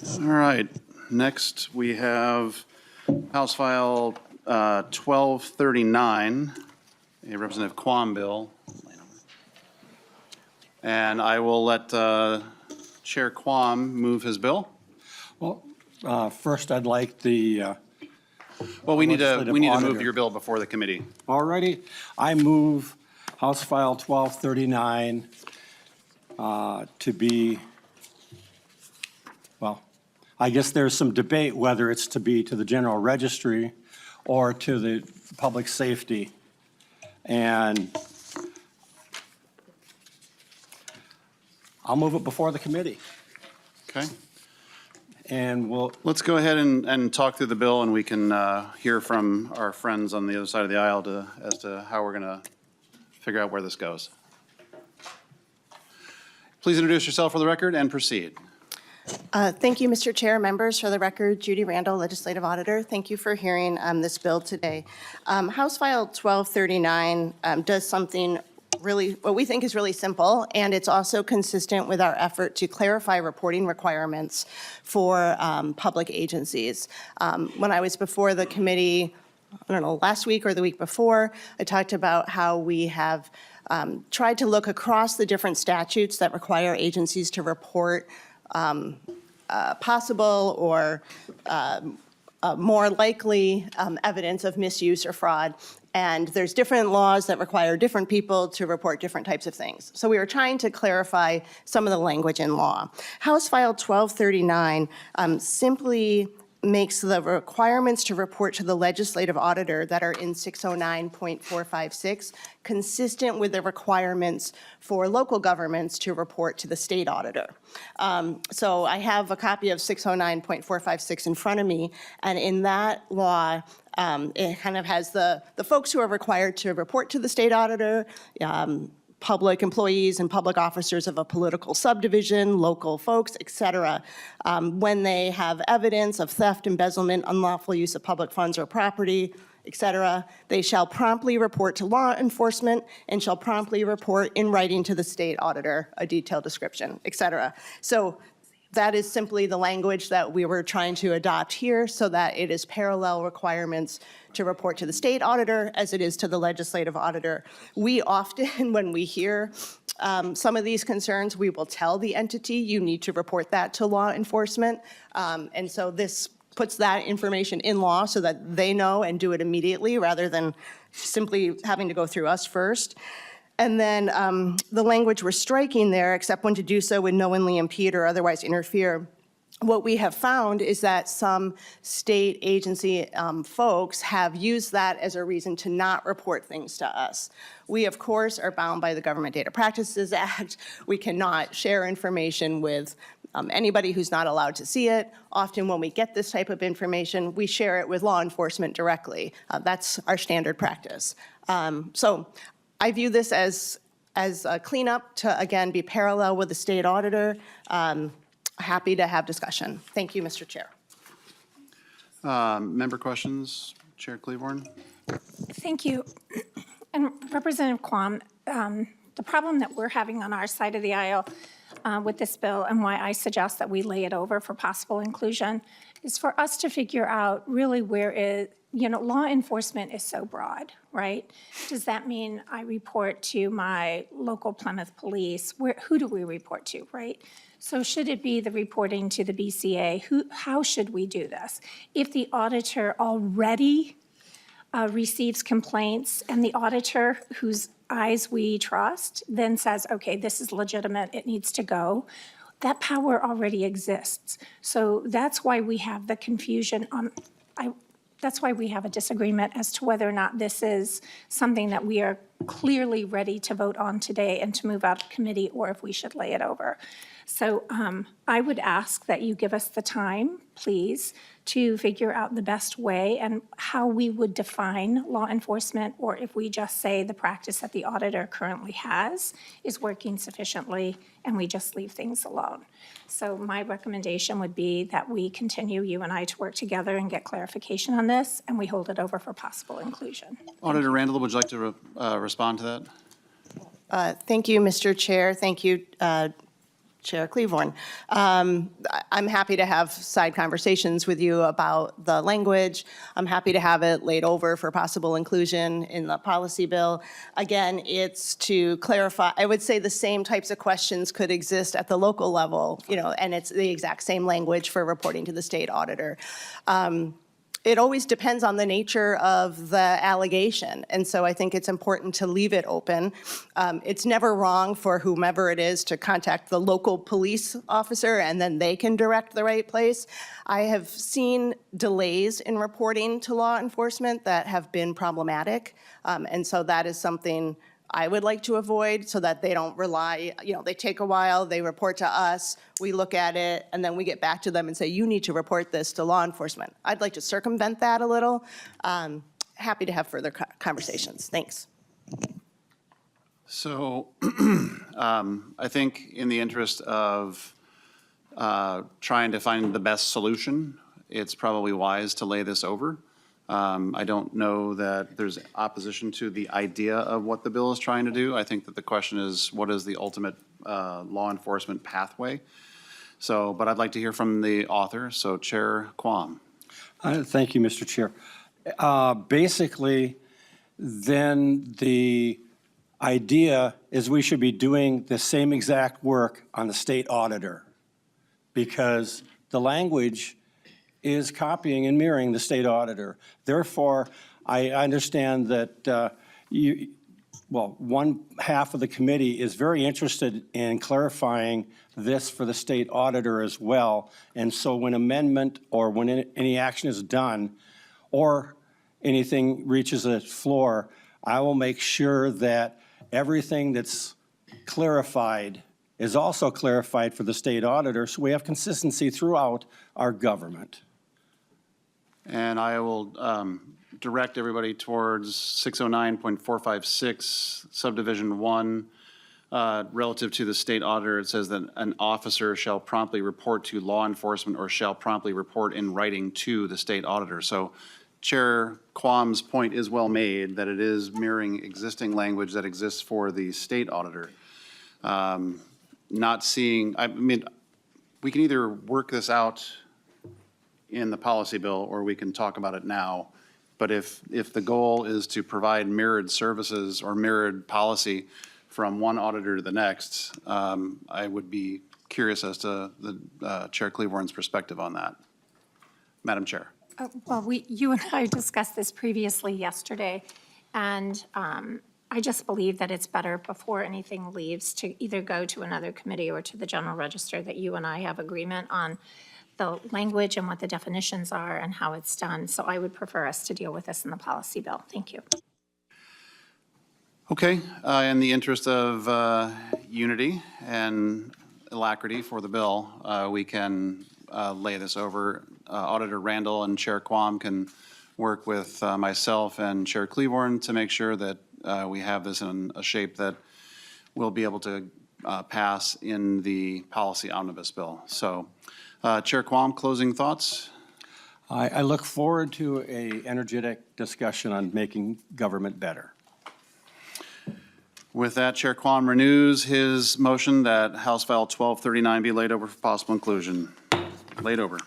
All right, next we have House File 1239, a Representative Quam bill. And I will let Chair Quam move his bill. Well, first I'd like the Well, we need to move Auditor. your bill before the committee. Alrighty, I move House File 1239 to be, well, I guess there's some debate whether it's to be to the General Registry or to the Public Safety. And I'll move it before the committee. Okay. And we'll, Let's go ahead and talk through the bill, and we can hear from our friends on the other side of the aisle as to how we're going to figure out where this goes. Please introduce yourself for the record and proceed. Thank you, Mr. Chair. Members, for the record, Judy Randall, Legislative Auditor. Thank you for hearing this bill today. House File 1239 does something really, what we think is really simple, and it's also consistent with our effort to clarify reporting requirements for public agencies. When I was before the committee, I don't know, last week or the week before, I talked about how we have tried to look across the different statutes that require agencies to report possible or more likely evidence of misuse or fraud. And there's different laws that require different people to report different types of things. So we were trying to clarify some of the language in law. House File 1239 simply makes the requirements to report to the legislative auditor that are in 609.456 consistent with the requirements for local governments to report to the state auditor. So I have a copy of 609.456 in front of me, and in that law, it kind of has the folks who are required to report to the state auditor, public employees and public officers of a political subdivision, local folks, et cetera, when they have evidence of theft, embezzlement, unlawful use of public funds or property, et cetera, they shall promptly report to law enforcement and shall promptly report in writing to the state auditor a detailed description, et cetera. So that is simply the language that we were trying to adopt here so that it is parallel requirements to report to the state auditor as it is to the legislative auditor. We often, when we hear some of these concerns, we will tell the entity, you need to report that to law enforcement. And so this puts that information in law so that they know and do it immediately rather than simply having to go through us first. And then the language we're striking there, except when to do so would knowingly impede or otherwise interfere. What we have found is that some state agency folks have used that as a reason to not report things to us. We, of course, are bound by the Government Data Practices Act. We cannot share information with anybody who's not allowed to see it. Often when we get this type of information, we share it with law enforcement directly. That's our standard practice. So I view this as a cleanup to, again, be parallel with the state auditor. Happy to have discussion. Thank you, Mr. Chair. Member questions? Chair Cleaborn? Thank you. And Representative Quam, the problem that we're having on our side of the aisle with this bill and why I suggest that we lay it over for possible inclusion is for us to figure out really where is, law enforcement is so broad, right? Does that mean I report to my local Plymouth police? Who do we report to, right? So should it be the reporting to the BCA? How should we do this? If the auditor already receives complaints and the auditor whose eyes we trust then says, okay, this is legitimate, it needs to go, that power already exists. So that's why we have the confusion on, that's why we have a disagreement as to whether or not this is something that we are clearly ready to vote on today and to move out of committee, or if we should lay it over. So I would ask that you give us the time, please, to figure out the best way and how we would define law enforcement, or if we just say the practice that the auditor currently has is working sufficiently and we just leave things alone. So my recommendation would be that we continue, you and I, to work together and get clarification on this, and we hold it over for possible inclusion. Auditor Randall, would you like to respond to that? Thank you, Mr. Chair. Thank you, Chair Cleavorn. I'm happy to have side conversations with you about the language. I'm happy to have it laid over for possible inclusion in the policy bill. Again, it's to clarify, I would say the same types of questions could exist at the local level, and it's the exact same language for reporting to the state auditor. It always depends on the nature of the allegation, and so I think it's important to leave it open. It's never wrong for whomever it is to contact the local police officer, and then they can direct the right place. I have seen delays in reporting to law enforcement that have been problematic, and so that is something I would like to avoid so that they don't rely, they take a while, they report to us, we look at it, and then we get back to them and say, you need to report this to law enforcement. I'd like to circumvent that a little. Happy to have further conversations. Thanks. So I think in the interest of trying to find the best solution, it's probably wise to lay this over. I don't know that there's opposition to the idea of what the bill is trying to do. I think that the question is, what is the ultimate law enforcement pathway? So, but I'd like to hear from the author. So Chair Quam. Thank you, Mr. Chair. Basically, then the idea is we should be doing the same exact work on the state auditor, because the language is copying and mirroring the state auditor. Therefore, I understand that one half of the committee is very interested in clarifying this for the state auditor as well. And so when amendment or when any action is done or anything reaches a floor, I will make sure that everything that's clarified is also clarified for the state auditor, so we have consistency throughout our government. And I will direct everybody towards 609.456, subdivision 1, relative to the state auditor. It says that an officer shall promptly report to law enforcement or shall promptly report in writing to the state auditor. So Chair Quam's point is well made, that it is mirroring existing language that exists for the state auditor. Not seeing, I mean, we can either work this out in the policy bill, or we can talk about it now. But if the goal is to provide mirrored services or mirrored policy from one auditor to the next, I would be curious as to the Chair Cleavorn's perspective on that. Madam Chair. Well, you and I discussed this previously yesterday, and I just believe that it's better before anything leaves to either go to another committee or to the general register, that you and I have agreement on the language and what the definitions are and how it's done. So I would prefer us to deal with this in the policy bill. Thank you. Okay, in the interest of unity and alacrity for the bill, we can lay this over. Auditor Randall and Chair Quam can work with myself and Chair Cleavorn to make sure that we have this in a shape that we'll be able to pass in the policy omnibus bill. So Chair Quam, closing thoughts? I look forward to an energetic discussion on making government better. With that, Chair Quam renews his motion that House File 1239 be laid over for possible inclusion. Laid over.